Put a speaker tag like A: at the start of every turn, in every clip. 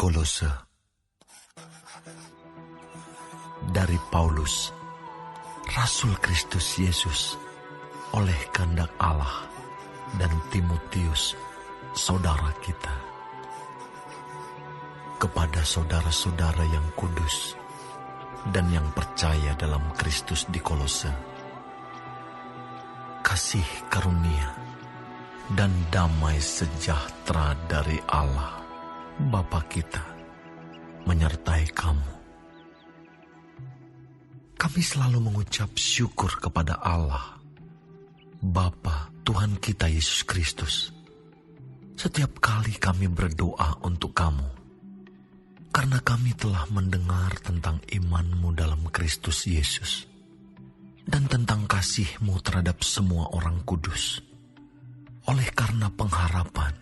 A: Kolose. Dari Paulus, Rasul Kristus Yesus, oleh kehendak Allah, dan Timotius, saudara kita. Kepada saudara-saudara yang kudus dan yang percaya dalam Kristus di Kolose, kasih karunia dan damai sejahtera dari Allah Bapa kita menyertai kamu. Kami selalu mengucap syukur kepada Allah, Bapa Tuhan kita Yesus Kristus, setiap kali kami berdoa untuk kamu, karena kami telah mendengar tentang iman-Mu dalam Kristus Yesus, dan tentang kasih-Mu terhadap semua orang kudus, oleh karena pengharapan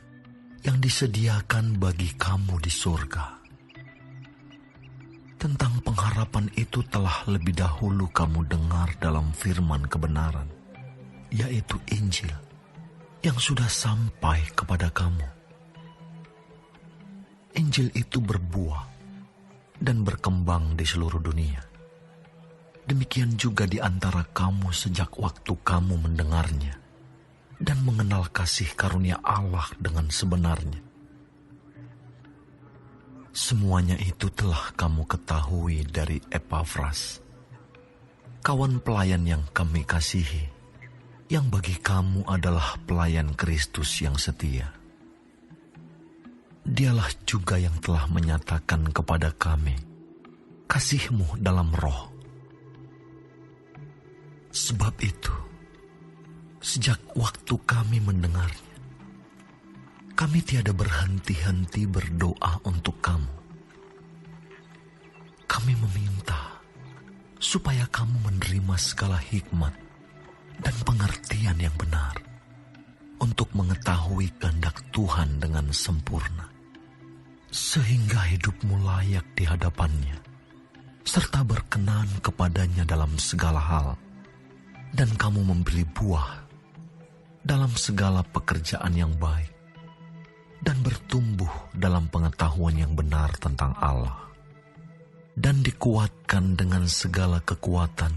A: yang disediakan bagi kamu di surga. Tentang pengharapan itu telah lebih dahulu kamu dengar dalam firman kebenaran, yaitu Injil, yang sudah sampai kepada kamu. Injil itu berbuah dan berkembang di seluruh dunia. Demikian juga di antara kamu sejak waktu kamu mendengarnya dan mengenal kasih karunia Allah dengan sebenarnya. Semuanya itu telah kamu ketahui dari Epafras, kawan pelayan yang kami kasihi, yang bagi kamu adalah pelayan Kristus yang setia. Dialah juga yang telah menyatakan kepada kami kasih-Mu dalam roh. Sebab itu, sejak waktu kami mendengarnya, kami tiada berhenti-henti berdoa untuk kamu. Kami meminta supaya kamu menerima segala hikmat dan pengertian yang benar untuk mengetahui kehendak Tuhan dengan sempurna, sehingga hidupmu layak di hadapannya, serta berkenan kepadanya dalam segala hal, dan kamu memberi buah dalam segala pekerjaan yang baik, dan bertumbuh dalam pengetahuan yang benar tentang Allah, dan dikuatkan dengan segala kekuatan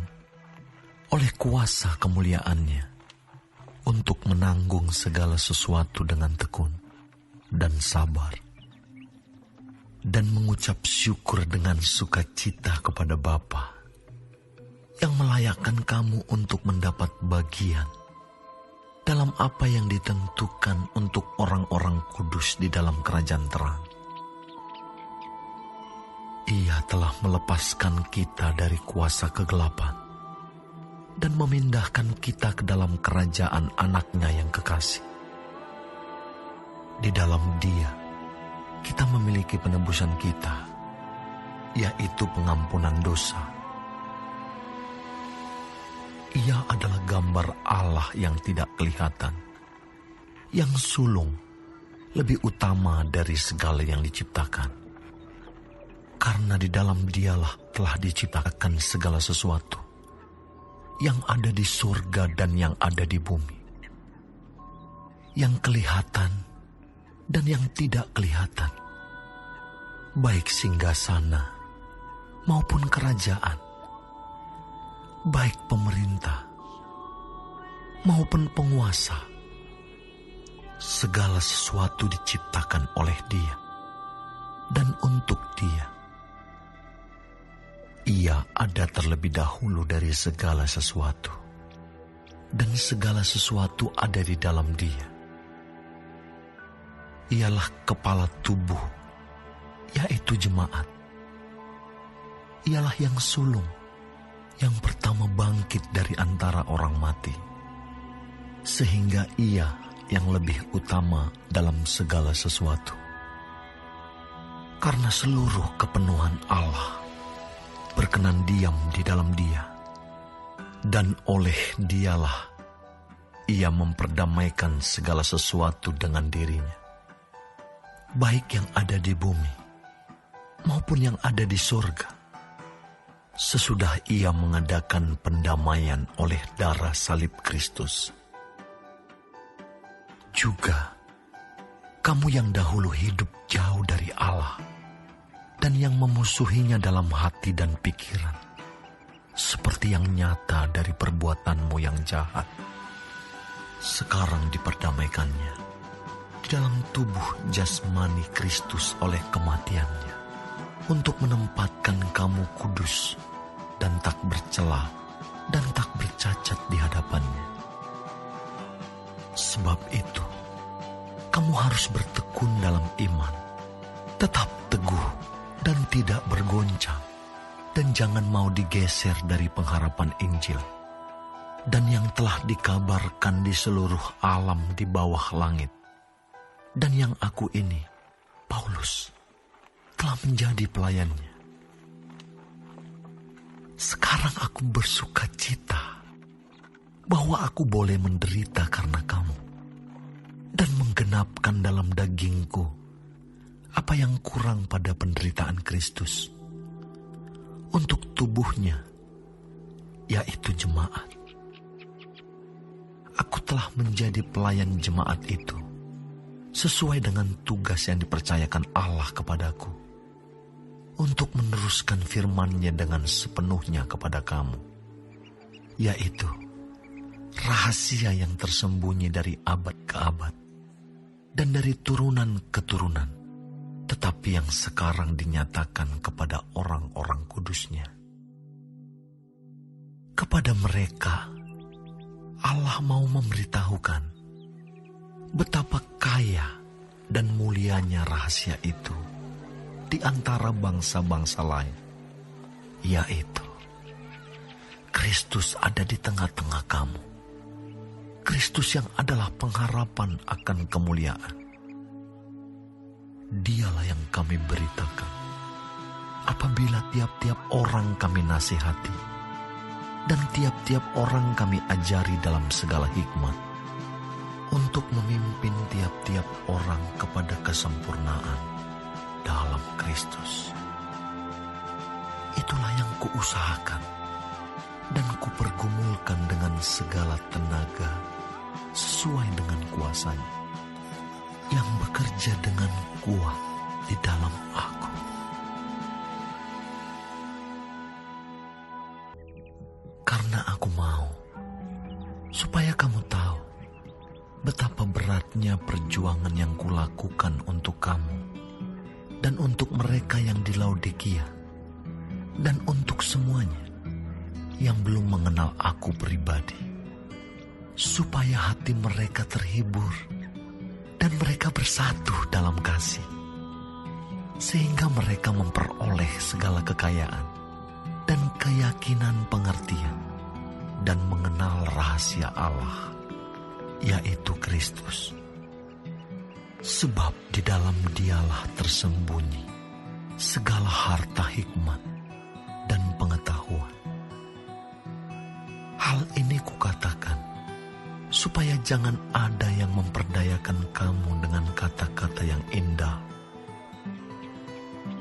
A: oleh kuasa kemuliaan-Nya, untuk menanggung segala sesuatu dengan tekun dan sabar, dan mengucap syukur dengan sukacita kepada Bapa yang melayakkan kamu untuk mendapat bagian dalam apa yang ditentukan untuk orang-orang kudus di dalam kerajaan terang. Ia telah melepaskan kita dari kuasa kegelapan dan memindahkan kita ke dalam kerajaan Anak-Nya yang kekasih. Di dalam Dia, kita memiliki penebusan kita, yaitu pengampunan dosa. Ia adalah gambar Allah yang tidak kelihatan, yang sulung, lebih utama dari segala yang diciptakan. Karena di dalam Dialah telah diciptakan segala sesuatu, yang ada di surga dan yang ada di bumi, yang kelihatan dan yang tidak kelihatan, baik singgasana maupun kerajaan, baik pemerintah maupun penguasa. Segala sesuatu diciptakan oleh Dia dan untuk Dia. Ia ada terlebih dahulu dari segala sesuatu, dan segala sesuatu ada di dalam Dia. Ialah kepala tubuh, yaitu jemaat. Ialah yang sulung, yang pertama bangkit dari antara orang mati, sehingga Ia yang lebih utama dalam segala sesuatu. Karena seluruh kepenuhan Allah berkenan diam di dalam Dia, dan oleh Dialah Ia memperdamaikan segala sesuatu dengan dirinya, baik yang ada di bumi maupun yang ada di surga, sesudah Ia mengadakan pendamaian oleh darah salib Kristus. Juga kamu yang dahulu hidup jauh dari Allah dan yang memusuhinya dalam hati dan pikiran, seperti yang nyata dari perbuatanmu yang jahat. Sekarang diperdamaikannya di dalam tubuh jasmani Kristus oleh kematiannya, untuk menempatkan kamu kudus dan tak bercela dan tak bercacat di hadapannya. Sebab itu, kamu harus bertekun dalam iman, tetap teguh dan tidak bergoncang, dan jangan mau digeser dari pengharapan Injil, dan yang telah dikabarkan di seluruh alam di bawah langit, dan yang aku ini, Paulus, telah menjadi pelayannya. Sekarang aku bersuka cita bahwa aku boleh menderita karena kamu, dan menggenapkan dalam dagingku apa yang kurang pada penderitaan Kristus, untuk tubuhnya, yaitu jemaat. Aku telah menjadi pelayan jemaat itu, sesuai dengan tugas yang dipercayakan Allah kepadaku, untuk meneruskan firman-Nya dengan sepenuhnya kepada kamu, yaitu rahasia yang tersembunyi dari abad ke abad, dan dari turunan ke turunan, tetapi yang sekarang dinyatakan kepada orang-orang kudus-Nya. Kepada mereka, Allah mau memberitahukan betapa kaya dan mulianya rahasia itu di antara bangsa-bangsa lain, yaitu Kristus ada di tengah-tengah kamu. Kristus yang adalah pengharapan akan kemuliaan. Dialah yang kami beritakan apabila tiap-tiap orang kami nasihati dan tiap-tiap orang kami ajari dalam segala hikmat, untuk memimpin tiap-tiap orang kepada kesempurnaan dalam Kristus. Itulah yang kuusahakan dan kupergumulkan dengan segala tenaga sesuai dengan kuasa-Nya yang bekerja dengan kuat di dalam aku. Karena aku mau supaya kamu tahu betapa beratnya perjuangan yang kulakukan untuk kamu dan untuk mereka yang di Laodikia, dan untuk semuanya yang belum mengenal aku pribadi, supaya hati mereka terhibur dan mereka bersatu dalam kasih, sehingga mereka memperoleh segala kekayaan dan keyakinan pengertian dan mengenal rahasia Allah, yaitu Kristus. Sebab di dalam Dialah tersembunyi segala harta hikmat dan pengetahuan. Hal ini kukatakan supaya jangan ada yang memperdayakan kamu dengan kata-kata yang indah.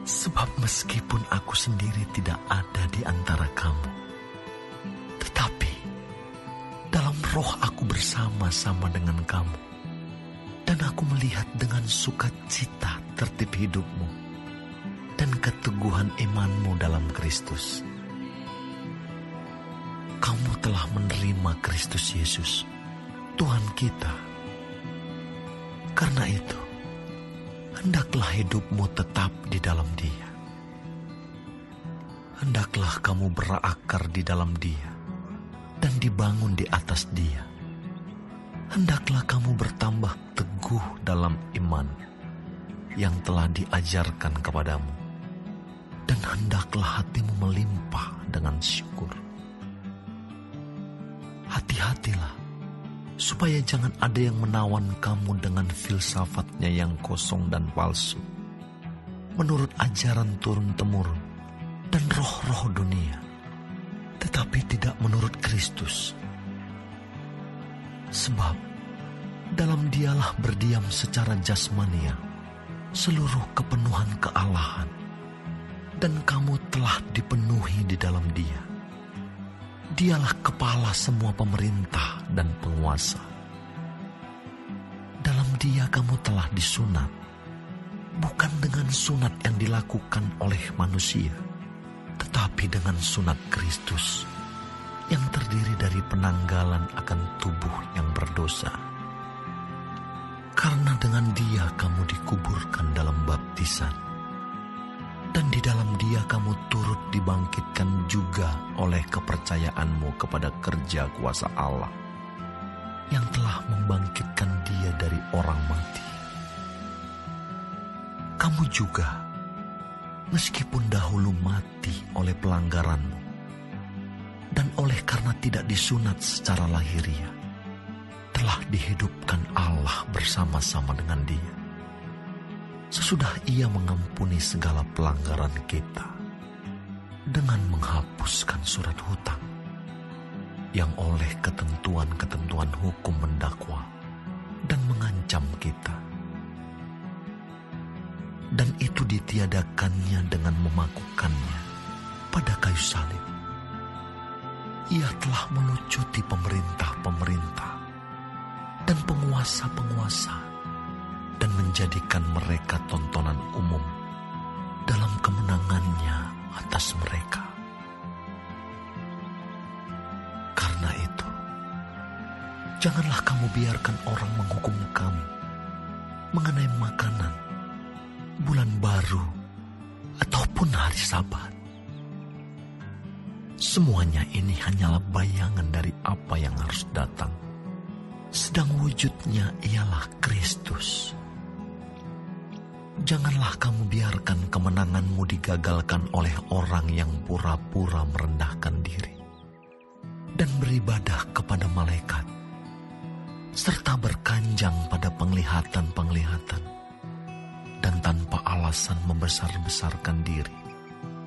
A: Sebab meskipun aku sendiri tidak ada di antara kamu, tetapi dalam roh aku bersama-sama dengan kamu, dan aku melihat dengan sukacita tertib hidupmu dan keteguhan imanmu dalam Kristus. Kamu telah menerima Kristus Yesus, Tuhan kita. Karena itu, hendaklah hidupmu tetap di dalam Dia. Hendaklah kamu berakar di dalam Dia dan dibangun di atas Dia. Hendaklah kamu bertambah teguh dalam iman yang telah diajarkan kepadamu, dan hendaklah hatimu melimpah dengan syukur. Hati-hatilah, supaya jangan ada yang menawan kamu dengan filsafatnya yang kosong dan palsu, menurut ajaran turun-temurun dan roh-roh dunia, tetapi tidak menurut Kristus. Sebab dalam Dialah berdiam secara jasmania seluruh kepenuhan kealahan, dan kamu telah dipenuhi di dalam Dia. Dialah kepala semua pemerintah dan penguasa. Dalam Dia kamu telah disunat bukan dengan sunat yang dilakukan oleh manusia, tetapi dengan sunat Kristus yang terdiri dari penanggalan akan tubuh yang berdosa. Karena dengan Dia kamu dikuburkan dalam baptisan, dan di dalam Dia kamu turut dibangkitkan juga oleh kepercayaanmu kepada kerja kuasa Allah yang telah membangkitkan Dia dari orang mati. Kamu juga, meskipun dahulu mati oleh pelanggaranmu dan oleh karena tidak disunat secara lahiriah, telah dihidupkan Allah bersama-sama dengan Dia, sesudah Ia mengampuni segala pelanggaran kita dengan menghapuskan surat hutang yang oleh ketentuan-ketentuan hukum mendakwa dan mengancam kita. Dan itu ditiadakannya dengan memakukannya pada kayu salib. Ia telah melucuti pemerintah-pemerintah dan penguasa-penguasa dan menjadikan mereka tontonan umum dalam kemenangannya atas mereka. Karena itu, janganlah kamu biarkan orang menghukum kamu mengenai makanan, bulan baru, ataupun hari Sabat. Semuanya ini hanyalah bayangan dari apa yang harus datang, sedang wujudnya ialah Kristus. Janganlah kamu biarkan kemenanganmu digagalkan oleh orang yang pura-pura merendahkan diri dan beribadah kepada malaikat, serta berkanjang pada penglihatan-penglihatan, dan tanpa alasan membesar-besarkan diri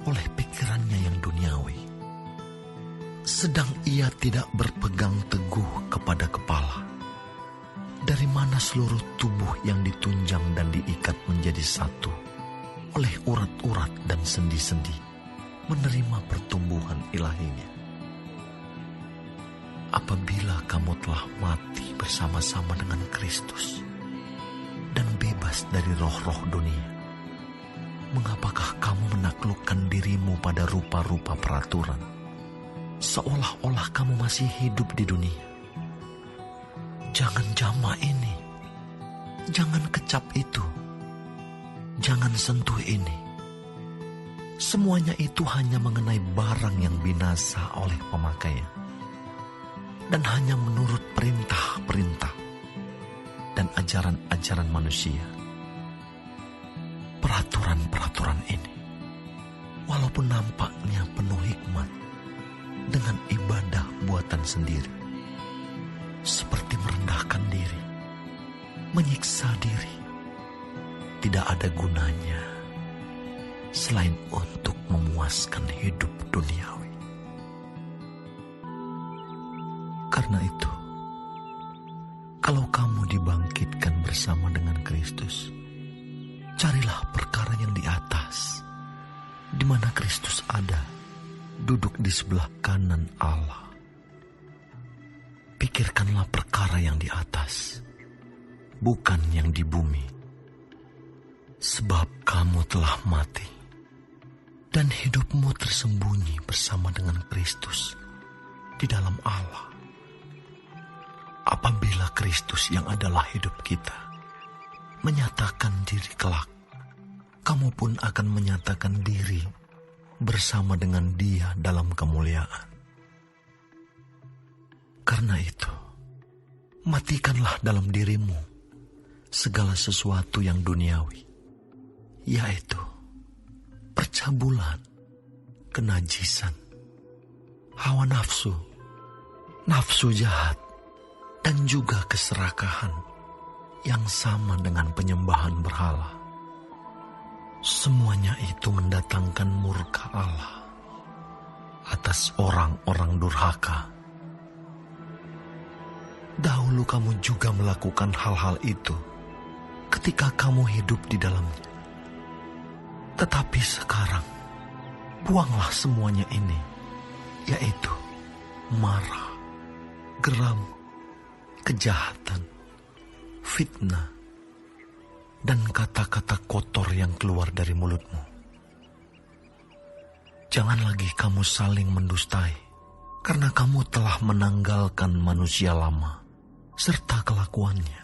A: oleh pikirannya yang duniawi. Sedang ia tidak berpegang teguh kepada kepala, dari mana seluruh tubuh yang ditunjang dan diikat menjadi satu oleh urat-urat dan sendi-sendi menerima pertumbuhan ilahinya. Apabila kamu telah mati bersama-sama dengan Kristus dan bebas dari roh-roh dunia, mengapakah kamu menaklukkan dirimu pada rupa-rupa peraturan, seolah-olah kamu masih hidup di dunia? Jangan jama ini, jangan kecap itu, jangan sentuh ini. Semuanya itu hanya mengenai barang yang binasa oleh pemakaian, dan hanya menurut perintah-perintah dan ajaran-ajaran manusia. Peraturan-peraturan ini, walaupun nampaknya penuh hikmat, dengan ibadah buatan sendiri, seperti merendahkan diri, menyiksa diri, tidak ada gunanya selain untuk memuaskan hidup duniawi. Karena itu, kalau kamu dibangkitkan bersama dengan Kristus, carilah perkara yang di atas, di mana Kristus ada, duduk di sebelah kanan Allah. Pikirkanlah perkara yang di atas, bukan yang di bumi. Sebab kamu telah mati, dan hidupmu tersembunyi bersama dengan Kristus di dalam Allah. Apabila Kristus yang adalah hidup kita menyatakan diri kelak, kamu pun akan menyatakan diri bersama dengan Dia dalam kemuliaan. Karena itu, matikanlah dalam dirimu segala sesuatu yang duniawi, yaitu percabulan, kenajisan, hawa nafsu, nafsu jahat, dan juga keserakahan yang sama dengan penyembahan berhala. Semuanya itu mendatangkan murka Allah atas orang-orang durhaka. Dahulu kamu juga melakukan hal-hal itu ketika kamu hidup di dalamnya. Tetapi sekarang, buanglah semuanya ini, yaitu marah, geram, kejahatan, fitnah, dan kata-kata kotor yang keluar dari mulutmu. Jangan lagi kamu saling mendustai, karena kamu telah menanggalkan manusia lama serta kelakuannya,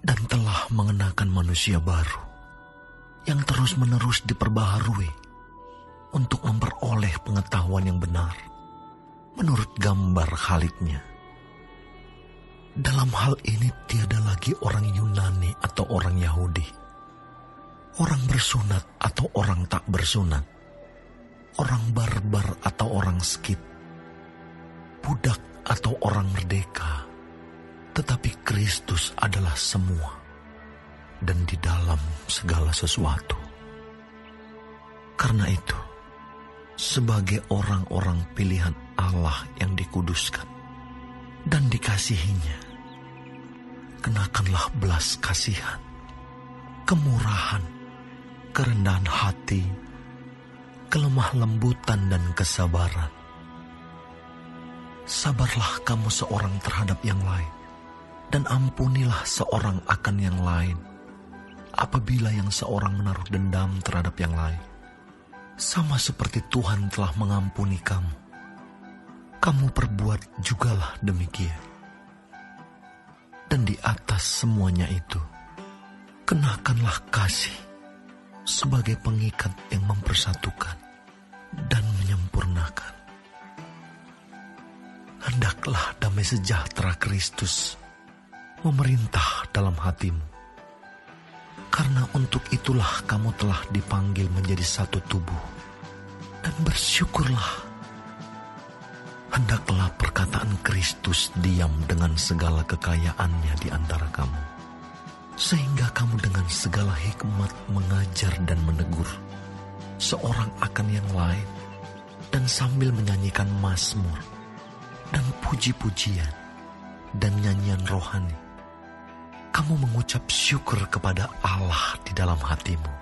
A: dan telah mengenakan manusia baru yang terus-menerus diperbaharui untuk memperoleh pengetahuan yang benar menurut gambar Khaliknya. Dalam hal ini tiada lagi orang Yunani atau orang Yahudi, orang bersunat atau orang tak bersunat, orang barbar atau orang Skit, budak atau orang merdeka, tetapi Kristus adalah semua dan di dalam segala sesuatu. Karena itu, sebagai orang-orang pilihan Allah yang dikuduskan dan dikasihinya, kenakanlah belas kasihan, kemurahan, kerendahan hati, kelemah lembutan dan kesabaran. Sabarlah kamu seorang terhadap yang lain, dan ampunilah seorang akan yang lain, apabila yang seorang menaruh dendam terhadap yang lain. Sama seperti Tuhan telah mengampuni kamu, kamu perbuat jugalah demikian. Dan di atas semuanya itu, kenakanlah kasih sebagai pengikat yang mempersatukan dan menyempurnakan. Hendaklah damai sejahtera Kristus memerintah dalam hatimu, karena untuk itulah kamu telah dipanggil menjadi satu tubuh, dan bersyukurlah. Hendaklah perkataan Kristus diam dengan segala kekayaannya di antara kamu, sehingga kamu dengan segala hikmat mengajar dan menegur seorang akan yang lain, dan sambil menyanyikan mazmur dan puji-pujian dan nyanyian rohani, kamu mengucap syukur kepada Allah di dalam hatimu.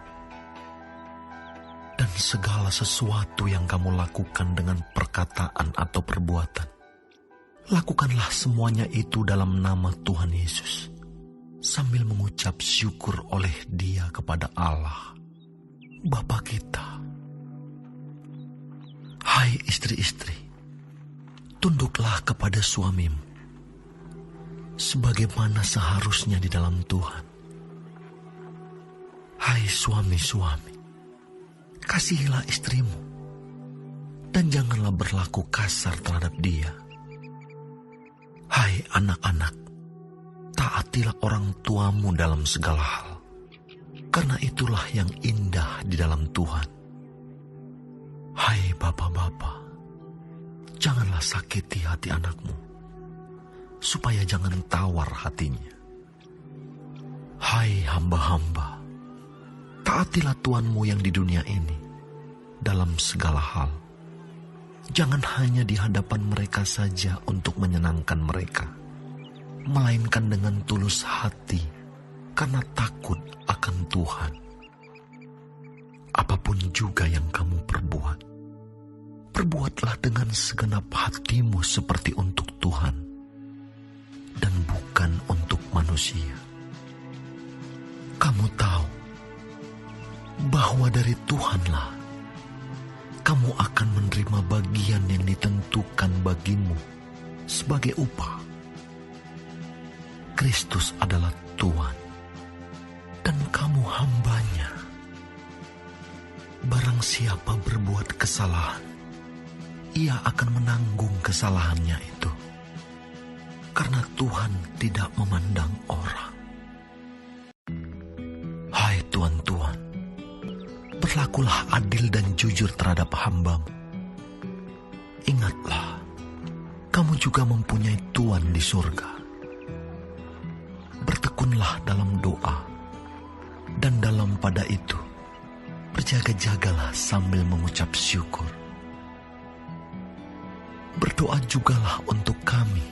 A: Dan segala sesuatu yang kamu lakukan dengan perkataan atau perbuatan, lakukanlah semuanya itu dalam nama Tuhan Yesus, sambil mengucap syukur oleh Dia kepada Allah, Bapa kita. Hai istri-istri, tunduklah kepada suamimu, sebagaimana seharusnya di dalam Tuhan. Hai suami-suami, kasihilah istrimu, dan janganlah berlaku kasar terhadap dia. Hai anak-anak, taatilah orang tuamu dalam segala hal, karena itulah yang indah di dalam Tuhan. Hai bapak-bapak, janganlah sakiti hati anakmu, supaya jangan tawar hatinya. Hai hamba-hamba, taatilah Tuanmu yang di dunia ini dalam segala hal. Jangan hanya di hadapan mereka saja untuk menyenangkan mereka, melainkan dengan tulus hati karena takut akan Tuhan. Apapun juga yang kamu perbuat, perbuatlah dengan segenap hatimu seperti untuk Tuhan dan bukan untuk manusia. Kamu tahu bahwa dari Tuhanlah kamu akan menerima bagian yang ditentukan bagimu sebagai upah. Kristus adalah Tuhan, dan kamu hambanya. Barang siapa berbuat kesalahan, ia akan menanggung kesalahannya itu, karena Tuhan tidak memandang orang. Hai tuan-tuan, berlakulah adil dan jujur terhadap hambamu. Ingatlah, kamu juga mempunyai Tuhan di surga. Bertekunlah dalam doa, dan dalam pada itu, berjaga-jagalah sambil mengucap syukur. Berdoa jugalah untuk kami,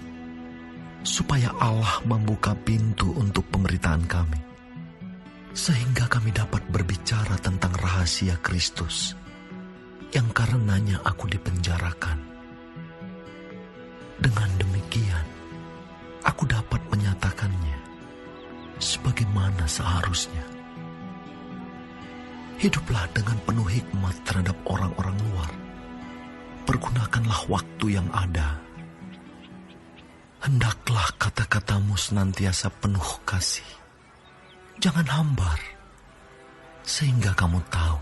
A: supaya Allah membuka pintu untuk pemberitaan kami, sehingga kami dapat berbicara tentang rahasia Kristus, yang karenanya aku dipenjarakan. Dengan demikian, aku dapat menyatakannya, sebagaimana seharusnya. Hiduplah dengan penuh hikmat terhadap orang-orang luar. Pergunakanlah waktu yang ada. Hendaklah kata-katamu senantiasa penuh kasih. Jangan hambar, sehingga kamu tahu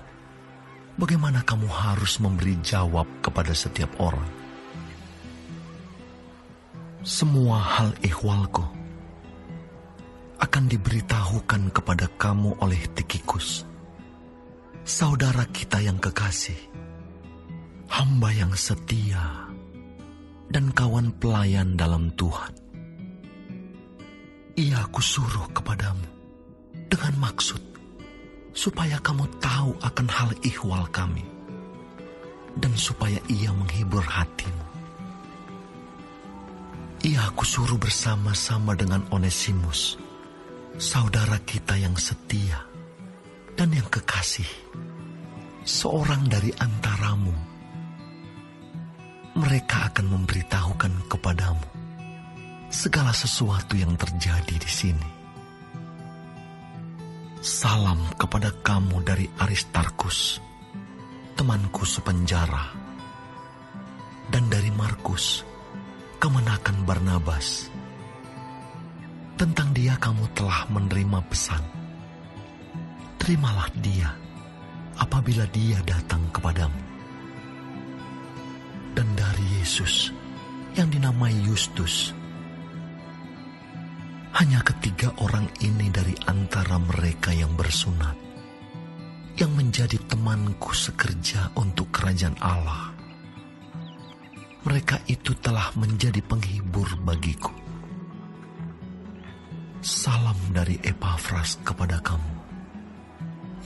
A: bagaimana kamu harus memberi jawab kepada setiap orang. Semua hal ihwalku akan diberitahukan kepada kamu oleh Tikhikus, saudara kita yang kekasih, hamba yang setia, dan kawan pelayan dalam Tuhan. Ia kusuruh kepadamu dengan maksud supaya kamu tahu akan hal ihwal kami, dan supaya ia menghibur hatimu. Ia kusuruh bersama-sama dengan Onesimus, saudara kita yang setia dan yang kekasih, seorang dari antaramu. Mereka akan memberitahukan kepadamu segala sesuatu yang terjadi di sini. Salam kepada kamu dari Aristarkus, temanku sepenjara, dan dari Markus, kemenakan Barnabas. Tentang dia kamu telah menerima pesan. Terimalah dia apabila dia datang kepadamu. Dan dari Yesus yang dinamai Yustus. Hanya ketiga orang ini dari antara mereka yang bersunat, yang menjadi temanku sekerja untuk kerajaan Allah. Mereka itu telah menjadi penghibur bagiku. Salam dari Epafras kepada kamu.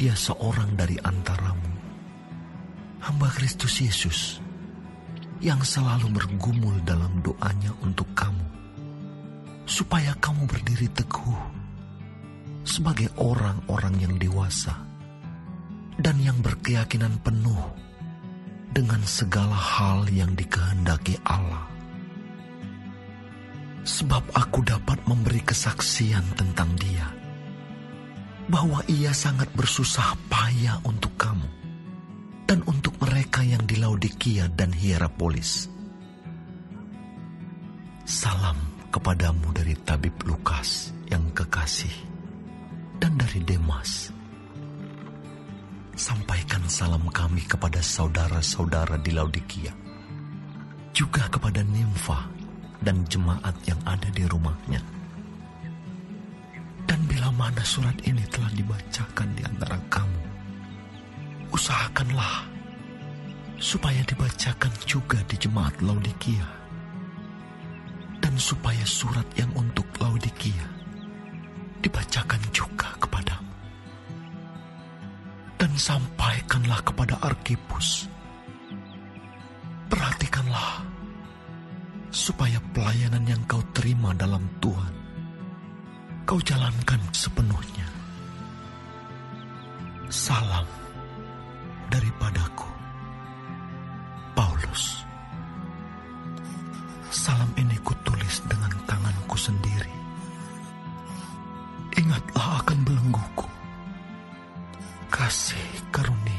A: Ia seorang dari antaramu, hamba Kristus Yesus, yang selalu bergumul dalam doanya untuk kamu, supaya kamu berdiri teguh sebagai orang-orang yang dewasa dan yang berkeyakinan penuh dengan segala hal yang dikehendaki Allah. Sebab aku dapat memberi kesaksian tentang dia, bahwa ia sangat bersusah payah untuk kamu dan untuk mereka yang di Laodikia dan Hierapolis. Salam kepadamu dari tabib Lukas yang kekasih dan dari Demas. Sampaikan salam kami kepada saudara-saudara di Laodikia, juga kepada Nimfa dan jemaat yang ada di rumahnya. Dan bila mana surat ini telah dibacakan di antara kamu, usahakanlah supaya dibacakan juga di jemaat Laodikia, dan supaya surat yang untuk Laodikia dibacakan juga kepadamu. Dan sampaikanlah kepada Arkipus, perhatikanlah supaya pelayanan yang kau terima dalam Tuhan kau jalankan sepenuhnya. Salam daripadaku, Paulus. Salam ini kutulis dengan tanganku sendiri. Ingatlah akan belengguku. Kasih karunia